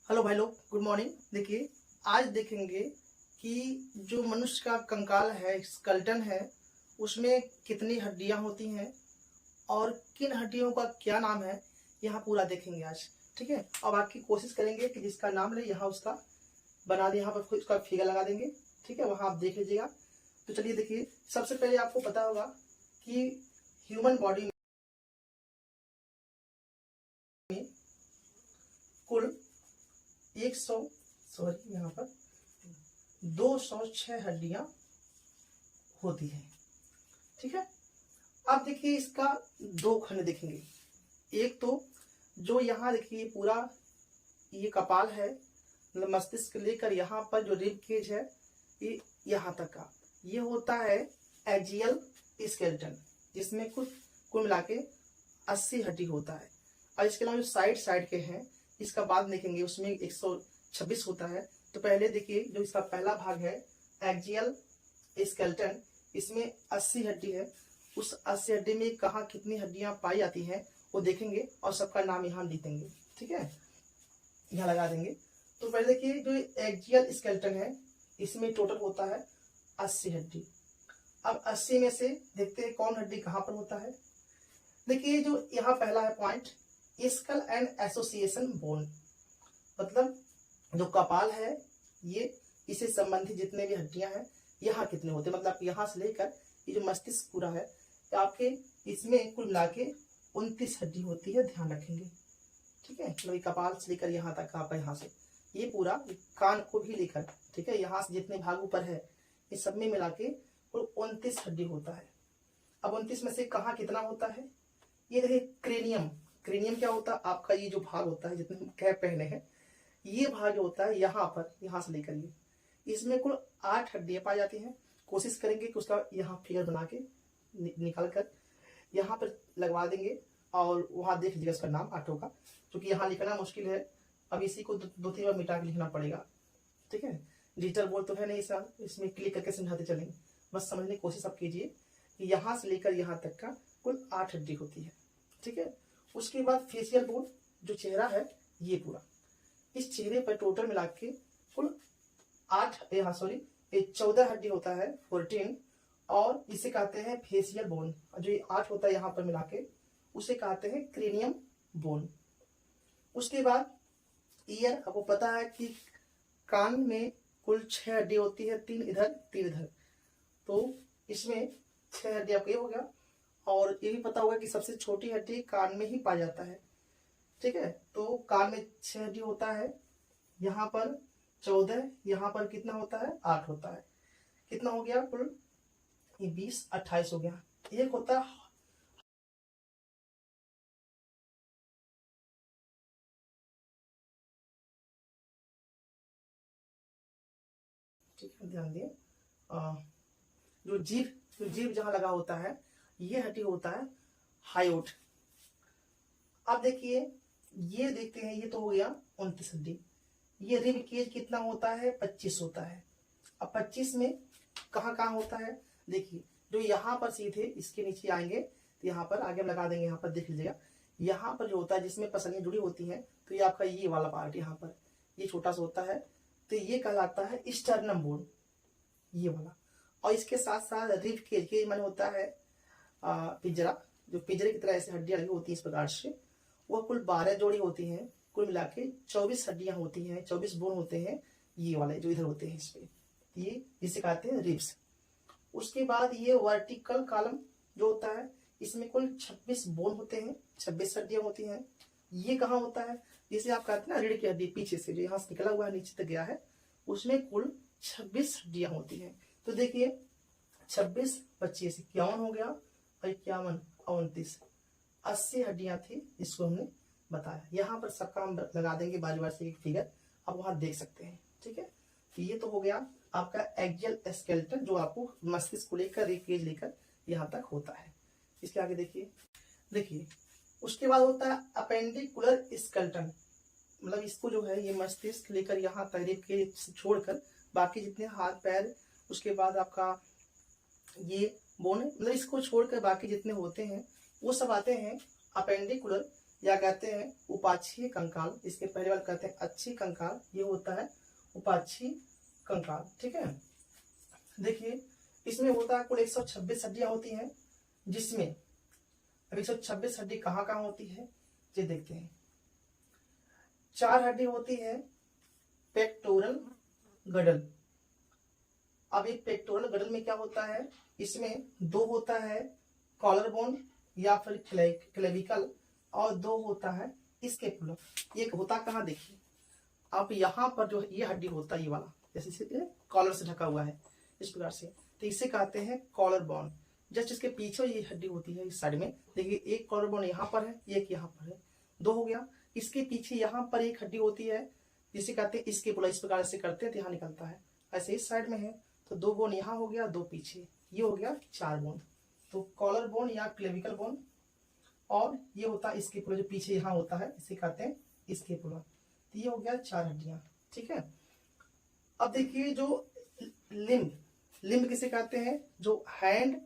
Hello भाई लोग, good morning. देखिए, आज देखेंगे कि जो मनुष्य का कंकाल है, स्केलेटन है, उसमें कितनी हड्डियां होती हैं और किन हड्डियों का क्या नाम है, यहाँ पूरा देखेंगे आज। ठीक है। अब आपकी कोशिश करेंगे कि जिसका नाम ले यहाँ उसका बना दे, यहाँ पर उसका फिगर लगा देंगे। ठीक है, वहाँ आप देख लीजिएगा। तो चलिए देखिए, सबसे पहले आपको पता होगा कि ह्यूमन बॉडी में कुल 100 सॉरी यहाँ पर 206 हड्डियां होती हैं। ठीक है। अब देखिए, इसका दो खंड देखेंगे। एक तो जो यहाँ देखिए पूरा ये कपाल है, मतलब मस्तिष्क लेकर यहाँ पर जो रिब केज है, ये यहाँ तक का ये होता है एक्सियल स्केलेटन, जिसमें कुल मिला के 80 हड्डी होता है। और इसके अलावा जो साइड साइड के हैं, इसका बाद देखेंगे, उसमें 126 होता है। तो पहले देखिए, जो इसका पहला भाग है एक्सियल स्केलेटन, इसमें 80 हड्डी है। उस 80 हड्डी में कहाँ कितनी हड्डियां पाई जाती हैं वो देखेंगे और सबका नाम यहाँ लिख देंगे। ठीक है, यहाँ लगा देंगे। तो पहले देखिए, जो एक्सियल स्केलेटन है, इसमें टोटल होता है 80 हड्डी। अब 80 में से देखते हैं कौन हड्डी कहाँ पर होता है। देखिए, जो यहाँ पहला है point, skull and association bone, मतलब जो कपाल है, ये इसे संबंधित जितने भी हड्डियां हैं यहाँ कितने होते हैं, मतलब यहाँ से लेकर ये जो मस्तिष्क पूरा है आपके, इसमें कुल मिला के 29 हड्डी होती है, ध्यान रखेंगे। ठीक है, मतलब कपाल से लेकर यहाँ तक आपका, यहाँ से ये पूरा कान को भी लेकर, ठीक है, यहाँ से जितने भाग ऊपर है ये सब में मिला के कुल 29 हड्डी होता है। अब 29 में से कहाँ कितना होता है, ये देखिए क्रेनियम। क्रेनियम क्या होता है, आपका ये जो भाग होता है, जितने कैप पहने हैं, ये भाग जो होता है यहाँ पर, यहाँ से लेकर ये, इसमें कुल 8 हड्डियां पाई जाती हैं। कोशिश करेंगे कि उसका यहाँ फिगर बना के निकाल कर यहाँ पर लगवा देंगे और वहाँ देख लीजिएगा उसका नाम आठों का, क्योंकि यहाँ लिखना मुश्किल है। अब इसी को दो तीन बार मिटा के लिखना पड़ेगा। ठीक है, डिजिटल बोर्ड तो है नहीं सर, इसमें क्लिक करके समझाते चलेंगे। बस समझने की कोशिश आप कीजिए कि यहाँ से लेकर यहाँ तक का कुल 8 हड्डी होती है। ठीक है, उसके बाद फेशियल बोन, जो चेहरा है ये पूरा, इस चेहरे पर टोटल मिला के कुल 14 हड्डी होता है, 14। और इसे कहते हैं फेशियल बोन। जो ये 8 होता है यहाँ पर मिला के, उसे कहते हैं क्रेनियम बोन। उसके बाद ईयर, आपको पता है कि कान में कुल 6 हड्डी होती है, 3 इधर 3 इधर, तो इसमें 6 हड्डी आपको ये हो गया। और ये भी पता होगा कि सबसे छोटी हड्डी कान में ही पाया जाता है। ठीक है, तो कान में 6 हड्डी होता है, यहाँ पर 14, यहाँ पर कितना होता है 8 होता है। कितना हो गया कुल, ये 20 28 हो गया। एक होता है ठीक है, ध्यान दिए, जो जीभ जहां लगा होता है, ये हड्डी होता है हायोट। अब देखिए, ये देखते हैं, ये तो हो गया 29 हड्डी। ये रिब केज कितना होता है, 25 होता है। अब 25 में कहाँ कहाँ होता है, देखिए, जो यहाँ पर सीधे इसके नीचे आएंगे, तो यहाँ पर आगे हम लगा देंगे, यहाँ पर देख लीजिएगा। यहाँ पर जो होता है, जिसमें पसलियां जुड़ी होती हैं, तो ये आपका ये वाला पार्ट यहाँ पर ये छोटा सा होता है, तो ये कहलाता है स्टर्नम बोन, ये वाला। और इसके साथ साथ रिब केज के मन होता है पिंजरा, जो पिंजरे की तरह ऐसे हड्डियां लगी होती है इस प्रकार से, वह कुल 12 जोड़ी होती हैं। कुल मिला के 24 हड्डियां होती हैं, 24 बोन होते हैं, ये वाले जो इधर होते हैं इस पे, ये जिसे कहते हैं रिब्स। उसके बाद ये वर्टिकल कॉलम जो होता है, इसमें कुल 26 बोन होते हैं, 26 हड्डियां होती हैं। ये कहाँ होता है, जिसे आप कहते हैं ना रीढ़ की हड्डी, पीछे से जो यहाँ से निकला हुआ है नीचे तक गया है, उसमें कुल 26 हड्डियां होती हैं। तो देखिए 26 25 51 हो गया, 51 29, 80 हड्डियां थी, इसको हमने बताया। यहाँ पर सबका हम लगा देंगे बाजू से एक फिगर, आप वहां देख सकते हैं। ठीक है, तो ये तो हो गया आपका एक्सियल स्केलेटन, जो आपको मस्तिष्क को लेकर एक केज लेकर यहाँ तक होता है। इसके आगे देखिए उसके बाद होता है अपेंडिकुलर स्केलेटन, मतलब इसको जो है ये मस्तिष्क लेकर यहाँ तक रिब के छोड़कर बाकी जितने हाथ पैर, उसके बाद आपका ये बोन, मतलब इसको छोड़कर बाकी जितने होते हैं वो सब आते हैं अपेंडिकुलर या कहते हैं उपाक्षीय कंकाल, इसके पहले वाले कहते हैं अच्छी कंकाल, ये होता है उपाक्षीय कंकाल। ठीक है, देखिए इसमें होता है कुल 126 हड्डियां होती हैं, जिसमें अब 126 हड्डी कहाँ कहाँ होती है ये देखते हैं। 4 हड्डी होती है पेक्टोरल गडल। अब ये पेक्टोरल गडल में क्या होता है, इसमें 2 होता है कॉलर बोन या फिर क्लेविकल, और 2 होता है स्केपुलर। ये होता कहाँ देखिए, अब यहाँ पर जो ये हड्डी होता है ये वाला, जैसे कॉलर से ढका हुआ है इस प्रकार से, तो इसे कहते हैं कॉलर बोन। जस्ट इसके पीछे ये हड्डी होती है इस साइड में, देखिए एक कॉलर बोन यहाँ पर है, एक यहाँ पर है, 2 हो गया। इसके पीछे यहाँ पर एक हड्डी होती है जिसे कहते हैं स्केपुला, इस प्रकार से करते हैं तो यहाँ निकलता है। ऐसे इस साइड में है तो 2 बोन यहाँ हो गया, 2 पीछे, ये हो गया 4 बोन। तो कॉलर बोन या क्लेविकल बोन, और ये होता है स्केपुला जो पीछे यहाँ होता है, इसे कहते हैं स्केपुला। तो ये हो गया 4 हड्डियां। ठीक है, अब देखिए जो लिम्ब किसे कहते हैं, जो हैंड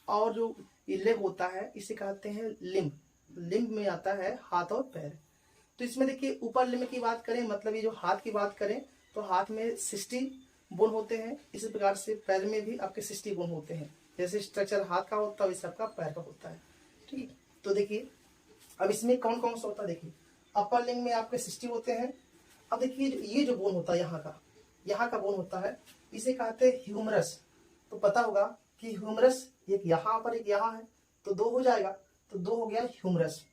और जो लेग होता है इसे कहते हैं लिम्ब में आता है हाथ और पैर। तो इसमें देखिए ऊपर लिम्ब की बात करें, मतलब ये जो हाथ की बात करें तो हाथ में 60 बोन होते हैं, इसी प्रकार से पैर में भी आपके 60 बोन होते हैं। जैसे स्ट्रक्चर हाथ का होता है वैसे आपका पैर का होता है। ठीक, तो देखिए अब इसमें कौन कौन सा होता है, देखिए अपर लिंग में आपके 60 होते हैं। अब देखिए ये जो बोन होता है यहाँ का बोन होता है, इसे कहते हैं ह्यूमरस। तो पता होगा कि ह्यूमरस एक यहाँ पर एक यहाँ है, तो 2 हो जाएगा, तो 2 हो गया ह्यूमरस।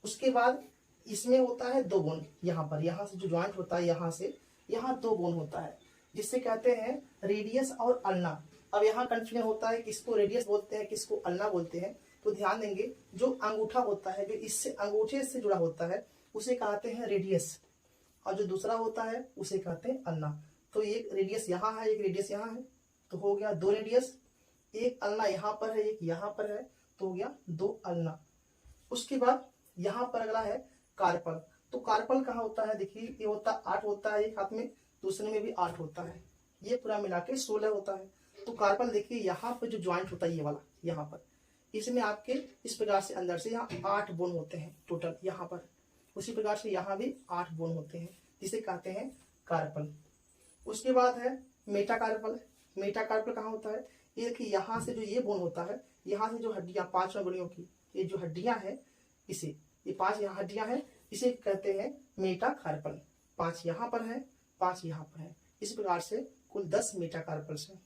उसके बाद इसमें होता है 2 बोन, यहाँ पर, यहाँ से जो ज्वाइंट होता है यहाँ से यहाँ 2 बोन होता है, जिससे कहते हैं रेडियस और अल्ना। अब यहाँ कंफ्यूजन होता है किसको रेडियस बोलते हैं किसको अल्ना बोलते हैं। तो ध्यान देंगे, जो अंगूठा होता है जो इससे अंगूठे से जुड़ा होता है उसे कहते हैं रेडियस, और जो दूसरा होता है उसे कहते हैं अल्ना। तो एक रेडियस यहाँ है, एक रेडियस यहाँ है, तो हो गया 2 रेडियस। एक अल्ना यहाँ पर है, एक यहाँ पर है, तो हो गया 2 अल्ना। उसके बाद यहाँ पर अगला है कार्पल। तो कार्पल कहाँ होता है, देखिए ये होता 8 होता है एक हाथ में, दूसरे में भी 8 होता है, ये पूरा मिला के 16 होता है। तो कार्पल देखिए यहाँ पर जो ज्वाइंट होता है ये वाला यहाँ पर, इसमें आपके इस प्रकार से अंदर से यहाँ 8 बोन होते हैं टोटल यहाँ पर। उसी प्रकार से यहाँ भी 8 बोन होते हैं, जिसे कहते हैं कार्पल। उसके बाद है मेटाकार्पल। मेटाकार्पल कहाँ होता है, ये देखिए यहाँ से जो ये बोन होता है, यहाँ से जो हड्डियां 5 अंगुलियों की ये जो हड्डियां हैं, इसे ये 5 यहाँ हड्डियां हैं, इसे कहते हैं मेटाकार्पल। 5 यहाँ पर है, 5 यहाँ पर है, इस प्रकार से कुल 10 मेटाकार्पल्स हैं।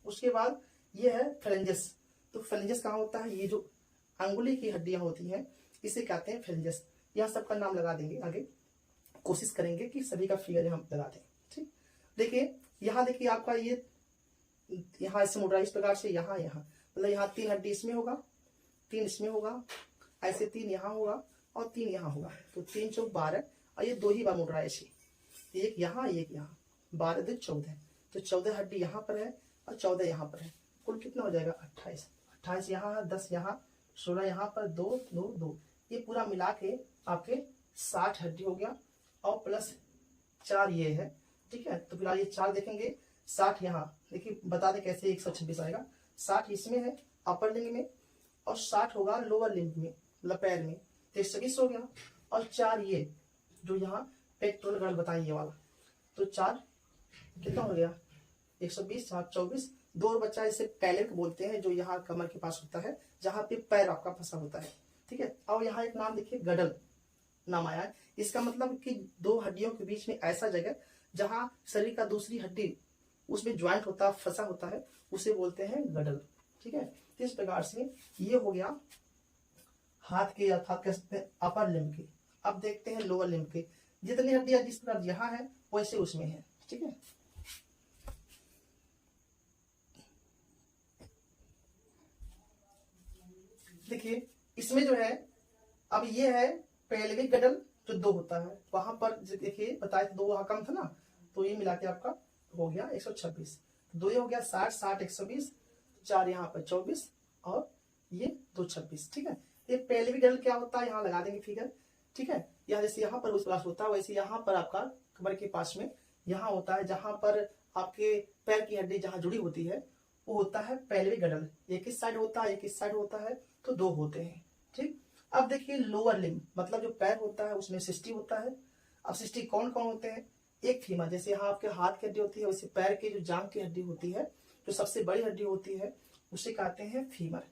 उसके बाद ये है फेलेंजस। तो फेलेंजस कहाँ होता है, ये जो अंगुली की हड्डियां होती हैं इसे कहते हैं फेलेंजस। यह सबका नाम लगा देंगे, आगे कोशिश करेंगे कि सभी का फिगर हम लगा दें। ठीक, देखिए यहाँ देखिए आपका ये यहाँ इससे मुड़ रहा है इस प्रकार से, यहाँ मतलब यहाँ 3 हड्डी इसमें होगा, 3 इसमें होगा, ऐसे 3 यहाँ होगा और 3 यहाँ होगा, तो 3 चौक 12, और ये 2 ही बार मुड़ रहा है ऐसे, एक यहाँ एक यहाँ, 12 2 14, तो 14 हड्डी यहाँ पर है और 14 यहाँ पर है, कुल कितना हो जाएगा 28। 28 यहाँ है, 10 यहाँ, 16 यहाँ पर, 2 2 2, ये पूरा मिला के आपके 60 हड्डी हो गया, और प्लस 4 ये है। ठीक है, तो फिलहाल ये 4 देखेंगे, 60 यहाँ देखिए बता दें कैसे 126 आएगा। 60 इसमें है अपर लिंग में, और 60 होगा लोअर लिंग में मतलब पैर में, तो 120 हो गया। और 4 ये जो यहाँ पेक्टोरल गडल बताइए ये वाला, तो 4 कितना हो गया 120, 7 24, 2 और बच्चा इसे पैलेट बोलते हैं, जो यहाँ कमर के पास होता है जहाँ पे पैर आपका फंसा होता है। ठीक है, और यहाँ एक नाम देखिए गडल नाम आया है, इसका मतलब कि 2 हड्डियों के बीच में ऐसा जगह जहाँ शरीर का दूसरी हड्डी उसमें ज्वाइंट होता फंसा होता है, उसे बोलते हैं गडल। ठीक है, इस प्रकार से ये हो गया हाथ के अर्थात कह सकते हैं अपर लिम्ब के। अब देखते हैं लोअर लिम्ब के, जितनी हड्डियां जिस प्रकार यहाँ है वैसे उसमें है। ठीक है, देखिए इसमें जो है, अब ये है पेल्विक गडल जो 2 होता है, वहां पर देखिए बताए 2 वहां कम था ना, तो ये मिला के आपका हो गया 126, 2 ये हो गया 60, 60 120, 4 यहाँ पर 24 और ये 2 26। ठीक है, ये पेल्विक गडल क्या होता है यहाँ लगा देंगे फिगर। ठीक है, यहाँ जैसे यहाँ पर उस क्लास होता है वैसे यहाँ पर आपका कमर के पास में यहाँ होता है, जहाँ पर आपके पैर की हड्डी जहाँ जुड़ी होती है वो होता है पेल्विक गडल। एक इस साइड होता है एक इस साइड होता है, तो 2 होते हैं। ठीक, अब देखिए लोअर लिम्ब, मतलब जो पैर होता है उसमें 60 होता है। अब 60 कौन कौन होते हैं? एक फीमर, जैसे यहाँ आपके हाथ की हड्डी होती है वैसे पैर की जो जांघ की हड्डी होती है, जो सबसे बड़ी हड्डी होती है, उसे कहते हैं फीमर।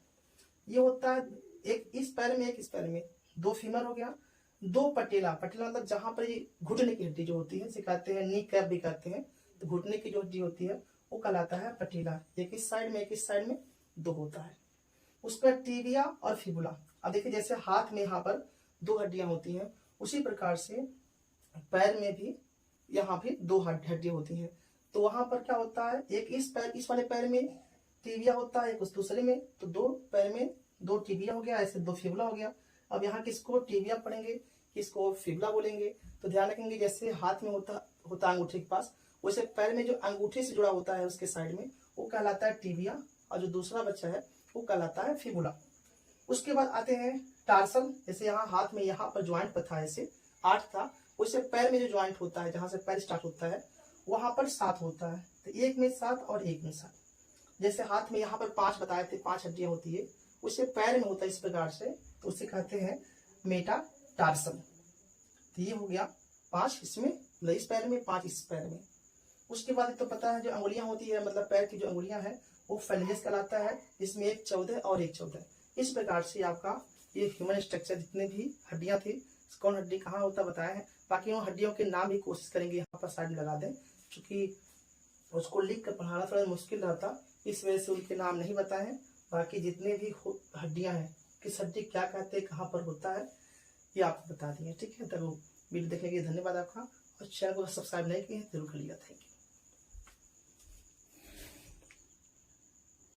ये होता है एक इस पैर में एक इस पैर में, 2 फीमर हो गया। 2 पटेला, पटेला मतलब जहां पर ये घुटने की हड्डी जो होती है, इसे कहते हैं नी कैप भी कहते हैं। तो घुटने की जो हड्डी होती है वो कहलाता है पटेला। एक इस साइड में एक इस साइड में 2 होता है। उसका टिबिया और फिबुला। अब देखिए जैसे हाथ में यहाँ पर 2 हड्डियां होती हैं, उसी प्रकार से पैर में भी यहाँ भी 2 हड्डियां होती हैं। तो वहां पर क्या होता है, एक इस पैर इस वाले पैर में टिबिया होता है, एक उस दूसरे में, तो 2 पैर में 2 टिबिया हो गया, ऐसे 2 फिबुला हो गया। अब यहाँ किसको टिबिया पढ़ेंगे, किसको फिबुला बोलेंगे। तो ध्यान रखेंगे जैसे हाथ में होता अंगूठे के पास, वैसे पैर में जो अंगूठे से जुड़ा होता है उसके साइड में वो कहलाता है टिबिया, और जो दूसरा बच्चा है वो कहलाता है फिबुला। उसके बाद आते हैं टार्सल। जैसे यहाँ हाथ में यहाँ पर ज्वाइंट था, ऐसे 8 था, वैसे पैर में जो ज्वाइंट होता है जहां से पैर स्टार्ट होता है वहां पर 7 होता है। तो एक में 7 और एक में 7। जैसे हाथ में यहाँ पर 5 बताए थे, 5 हड्डियां होती है, उससे पैर में होता है इस प्रकार से, तो उसे कहते हैं मेटाटार्सल। तो ये हो गया 5 इसमें, मतलब इस पैर में, 5 इस पैर में। उसके बाद तो पता है जो अंगुलियां होती है, मतलब पैर की जो अंगुलियां हैं वो फेलिंजेस कहलाता है। इसमें एक 14 और एक 14। इस प्रकार से आपका ये ह्यूमन स्ट्रक्चर, जितने भी हड्डियां थी, कौन हड्डी कहाँ होता बताया है। बाकी उन हड्डियों के नाम भी कोशिश करेंगे यहाँ पर साइड में लगा दें, क्योंकि उसको लिख कर पढ़ाना थोड़ा मुश्किल रहता, इस वजह से उनके नाम नहीं बताए हैं। बाकी जितने भी हड्डियां हैं, किस हड्डी क्या कहते हैं, कहाँ पर होता है, ये आपको बता दिए। ठीक है, तो वीडियो देखने के लिए धन्यवाद आपका, और चैनल को सब्सक्राइब नहीं किए जरूर कर लिया। Thank you.